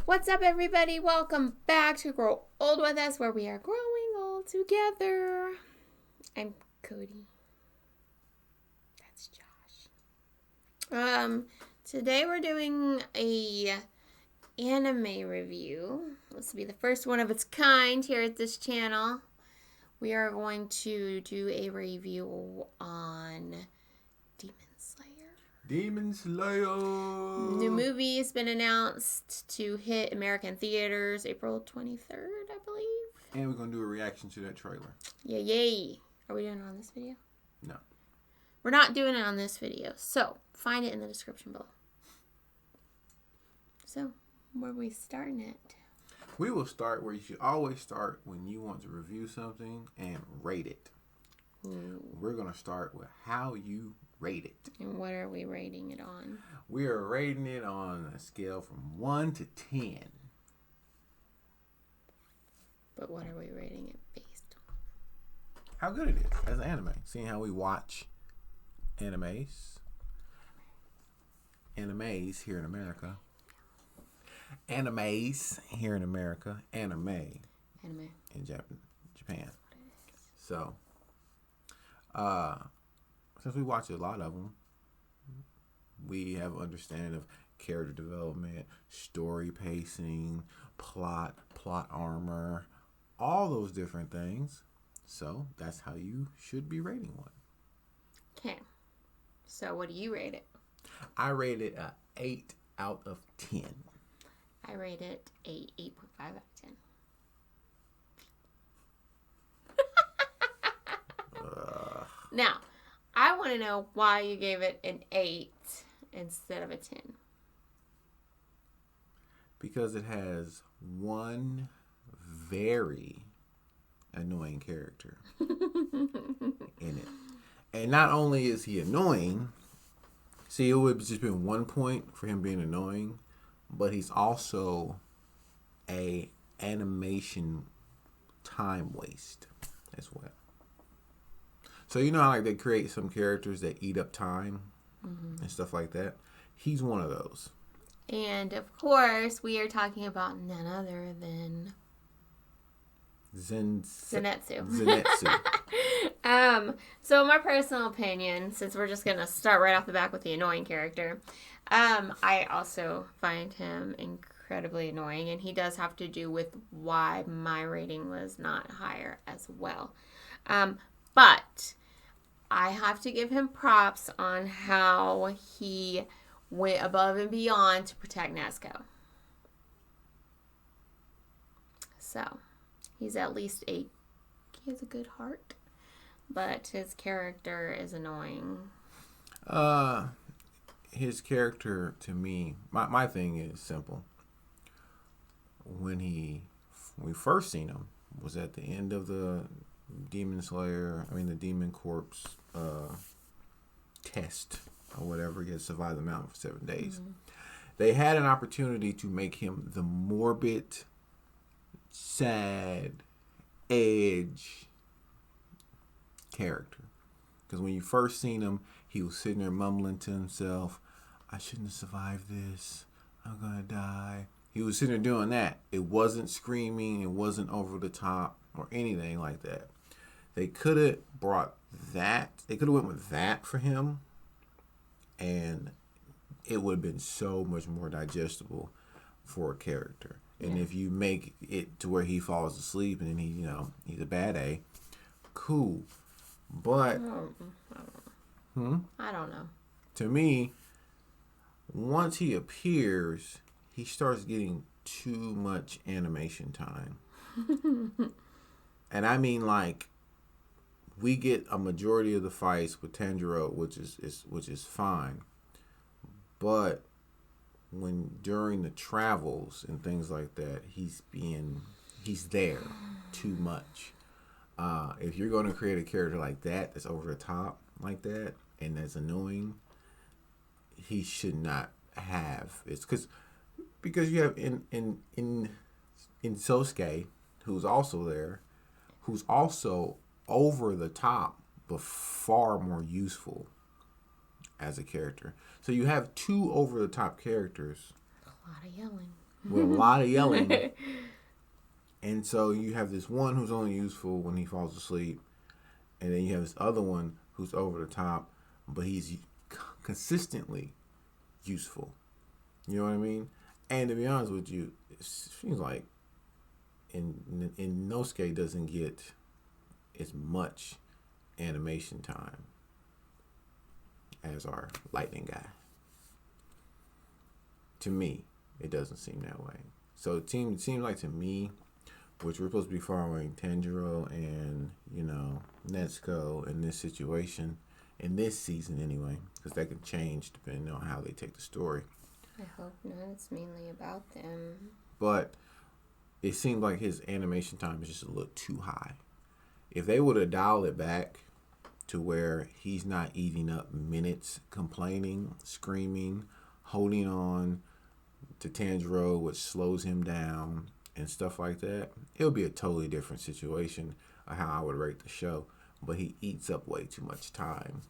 What's up, everybody? Welcome back to Grow Old With Us, where we are growing old together. I'm Cody. That's Josh. Today we're doing a anime review. This will be the first one of its kind here at this channel. We are going to do a review on Demon Slayer. Demon Slayer. New movie has been announced to hit American theaters April 23rd, I believe. And we're going to do a reaction to that trailer. Yay. Are we doing it on this video? No. We're not doing it on this video. So, find it in the description below. So, where are we starting it? We will start where you should always start when you want to review something and rate it. Ooh. We're going to start with how you rate it. And what are we rating it on? We are rating it on a scale from 1 to 10. But what are we rating it based on? How good it is as an anime. Seeing how we watch animes here in America. Animes here in America. Anime in Japan. So, since we watch a lot of them, we have an understanding of character development, story pacing, plot armor, all those different things. So that's how you should be rating one. Okay. So what do you rate it? I rate it a 8 out of 10. I rate it a 8.5 out of 10. Now, I want to know why you gave it an 8 instead of a 10. Because it has one very annoying character in it. And not only is he annoying, see, it would have just been 1 point for him being annoying, but he's also a animation time waste as well. So you know how like they create some characters that eat up time and stuff like that? He's one of those. And of course, we are talking about none other than Zenitsu. So in my personal opinion, since we're just gonna start right off the back with the annoying character, I also find him incredibly annoying, and he does have to do with why my rating was not higher as well. But I have to give him props on how he went above and beyond to protect Nezuko. So, he has a good heart, but his character is annoying. His character, to me, my thing is simple. When we first seen him was at the end of the the Demon Corpse test or whatever. He had survived the mountain for 7 days. Mm-hmm. They had an opportunity to make him the morbid, sad, edge character. Because when you first seen him, he was sitting there mumbling to himself, I shouldn't have survived this. I'm going to die. He was sitting there doing that. It wasn't screaming. It wasn't over the top or anything like that. They could have brought that. They could have went with that for him. And it would have been so much more digestible for a character. And if you make it to where he falls asleep and then he's a bad A, cool. But I don't know. To me, once he appears, he starts getting too much animation time. And I mean, like, we get a majority of the fights with Tanjiro, which is fine. But when during the travels and things like that, he's there too much. If you're going to create a character like that's over the top like that and that's annoying, he should not have. It's because you have in Sosuke, who's also there, who's also over the top but far more useful as a character. So you have two over the top characters. A lot of yelling. with a lot of yelling. And so you have this one who's only useful when he falls asleep, and then you have this other one who's over the top, but he's consistently useful. You know what I mean? And to be honest with you, it seems like Inosuke doesn't get as much animation time as our lightning guy. To me, it doesn't seem that way. So it seems like to me, which we're supposed to be following Tanjiro and, Netsuko in this situation, in this season anyway, because that can change depending on how they take the story. I hope not. It's mainly about them. But it seems like his animation time is just a little too high. If they would have dialed it back to where he's not eating up minutes complaining, screaming, holding on to Tanjiro, which slows him down and stuff like that, it would be a totally different situation of how I would rate the show. But he eats up way too much time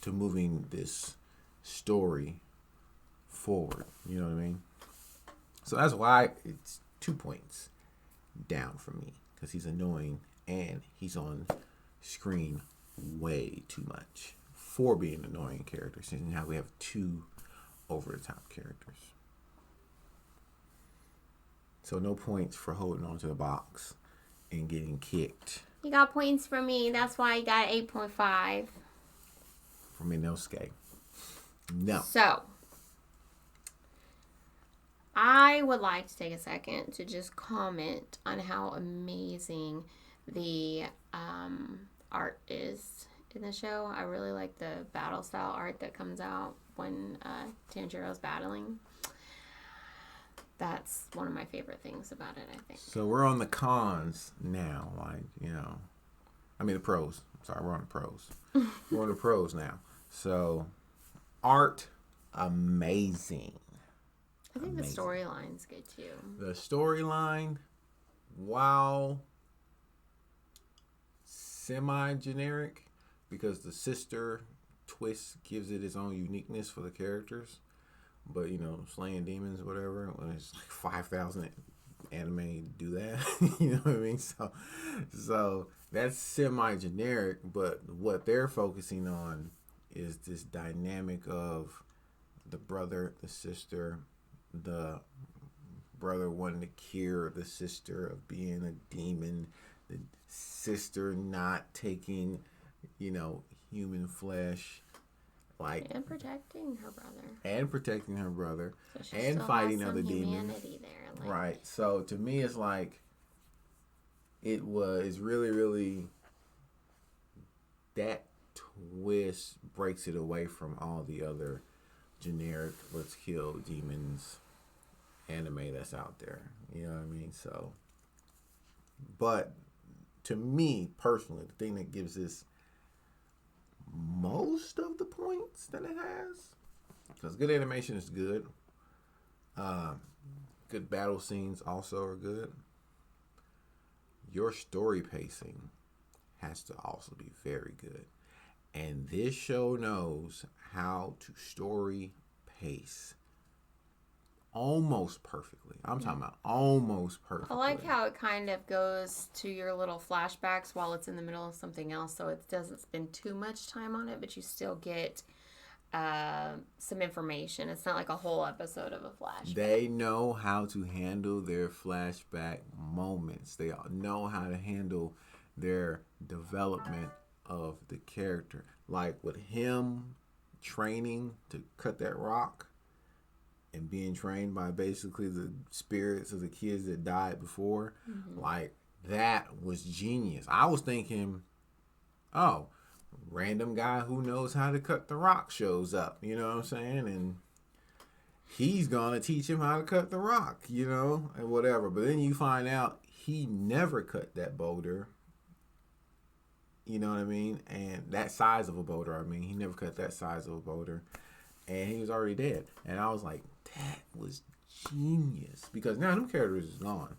to moving this story forward. You know what I mean? So that's why it's 2 points down for me, because he's annoying and he's on screen way too much for being an annoying character, since now we have 2 over-the-top characters. So no points for holding on to the box and getting kicked. You got points for me. That's why you got 8.5. From Inosuke. No. So, I would like to take a second to just comment on how amazing the art is in the show. I really like the battle style art that comes out when Tanjiro's battling. That's one of my favorite things about it, I think. So we're on the cons now, the pros. Sorry, we're on the pros. We're on the pros now. So, art, amazing. I think the storyline's good too. The storyline, while semi-generic, because the sister twist gives it its own uniqueness for the characters. But, slaying demons, whatever, when it's like 5,000 anime do that. You know what I mean? So that's semi-generic, but what they're focusing on is this dynamic of the brother, the sister, the brother wanting to cure the sister of being a demon, the sister not taking, human flesh. And protecting her brother. So and fighting other demons. There, right. So to me, it's like it was really, really, that twist breaks it away from all the other generic let's kill demons anime that's out there. You know what I mean? So, but to me personally, the thing that gives this most of the points that it has, because good animation is good, good battle scenes also are good, your story pacing has to also be very good, and this show knows how to story pace almost perfectly. I'm talking about almost perfectly. I like how it kind of goes to your little flashbacks while it's in the middle of something else, so it doesn't spend too much time on it, but you still get some information. It's not like a whole episode of a flashback. They know how to handle their flashback moments. They know how to handle their development of the character. Like with him training to cut that rock, and being trained by basically the spirits of the kids that died before, like that was genius. I was thinking, oh, random guy who knows how to cut the rock shows up, you know what I'm saying? And he's gonna teach him how to cut the rock, and whatever. But then you find out he never cut that boulder. You know what I mean? And that size of a boulder, he never cut that size of a boulder. And he was already dead. And I was like, that was genius. Because now them characters is gone.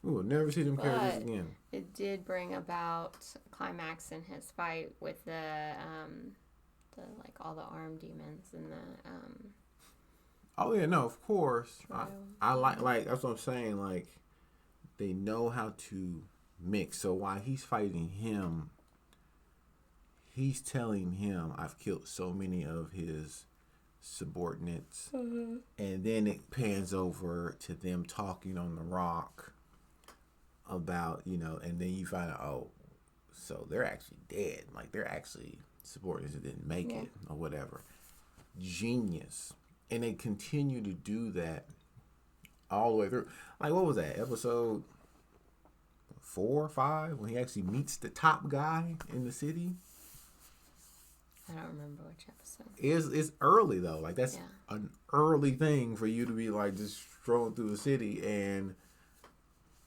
We will never see them characters again. It did bring about a climax in his fight with the all the armed demons and Oh yeah, no, of course. True. I like that's what I'm saying. Like they know how to mix. So while he's fighting him, he's telling him, "I've killed so many of his subordinates," and then it pans over to them talking on the rock about and then you find out, oh, so they're actually dead. Like they're actually subordinates that didn't make it or whatever. Genius. And they continue to do that all the way through. Like, what was that? Episode 4 or 5? When he actually meets the top guy in the city? I don't remember which episode. It's early, though. Like, that's an early thing for you to be, like, just strolling through the city and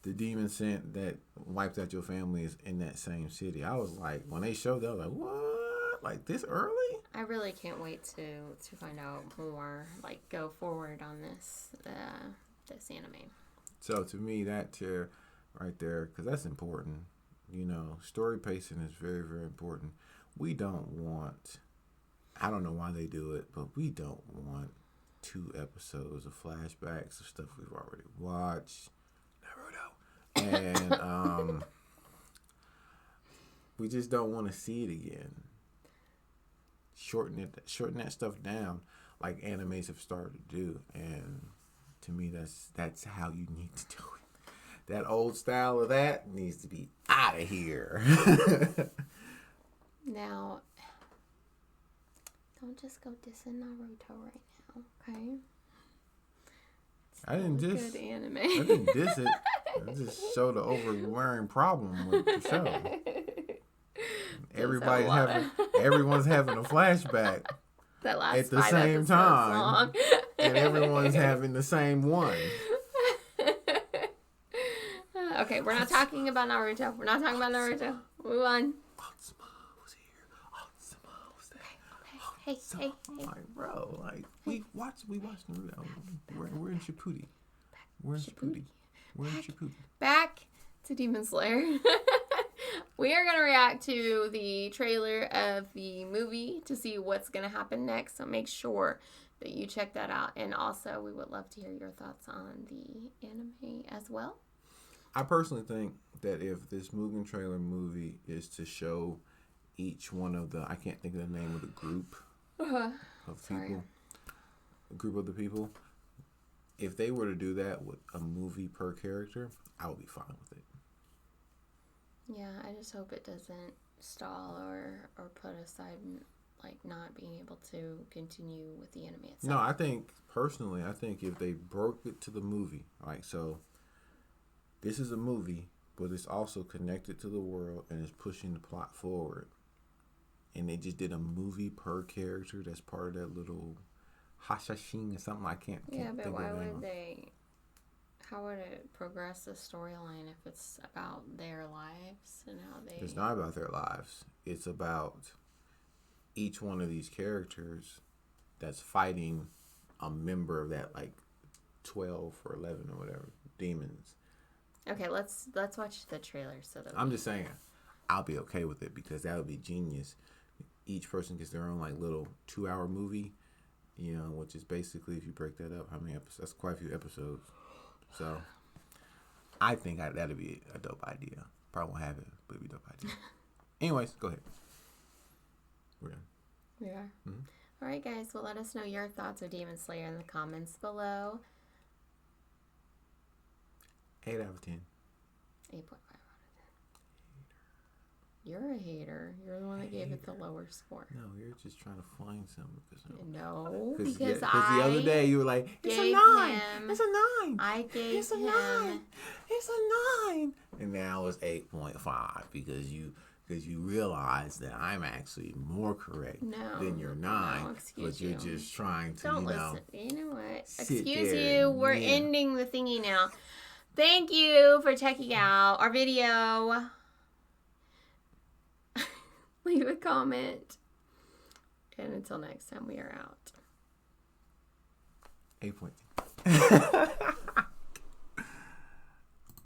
the demon scent that wiped out your family is in that same city. I was like, when they showed that, I was like, what? Like, this early? I really can't wait to find out more, like, go forward on this anime. So, to me, that tier right there, because that's important. Story pacing is very, very important. We don't want, I don't know why they do it, but we don't want 2 episodes of flashbacks of stuff we've already watched. And we just don't want to see it again. Shorten that stuff down, like animes have started to do, and to me, that's how you need to do it. That old style of that needs to be out of here. Now, don't just go dissing Naruto right now, okay? I didn't diss good anime. I didn't diss it. I just showed the overwearing problem with the show. Everyone's having a flashback that lasts at the same time, and everyone's having the same one. Okay, we're not talking about Naruto. Move on. Okay. Hey. Like, bro, like we watched Naruto. We're in Shippuden. Back to Demon Slayer. We are going to react to the trailer of the movie to see what's going to happen next. So make sure that you check that out. And also, we would love to hear your thoughts on the anime as well. I personally think that if this Mugen Train movie is to show each one of I can't think of the name of the group of people, a group of the people, if they were to do that with a movie per character, I would be fine with it. Yeah, I just hope it doesn't stall or put aside, like, not being able to continue with the anime itself. No, I think if they broke it to the movie, like, so this is a movie, but it's also connected to the world and it's pushing the plot forward. And they just did a movie per character that's part of that little Hashashin or something. I can't Yeah, but think why of would they... How would it progress the storyline if it's about their lives and how they... It's not about their lives. It's about each one of these characters that's fighting a member of that, like, 12 or 11 or whatever, demons. Okay, let's watch the trailer so that I'm just saying, I'll be okay with it because that would be genius. Each person gets their own, like, little 2-hour movie, which is basically, if you break that up, how many episodes? That's quite a few episodes. So, I think that'd be a dope idea. Probably won't have it, but it'd be a dope idea. Anyways, go ahead. We're done. We are? Mm-hmm. All right, guys. Well, let us know your thoughts of Demon Slayer in the comments below. 8 out of 10. 8.5 out of 10. You're a hater. You're the one that gave it the lower score. No, you're just trying to find something. Because the other day you were like, it's a 9. It's a 9. I gave it's a him. 9. It's a 9. And now it's 8.5 because you realize that I'm actually more correct than your 9. But you're just trying to, Don't listen. You know what? Excuse there you. We're ending the thingy now. Thank you for checking out our video. Leave a comment. And until next time, we are out. 8.2.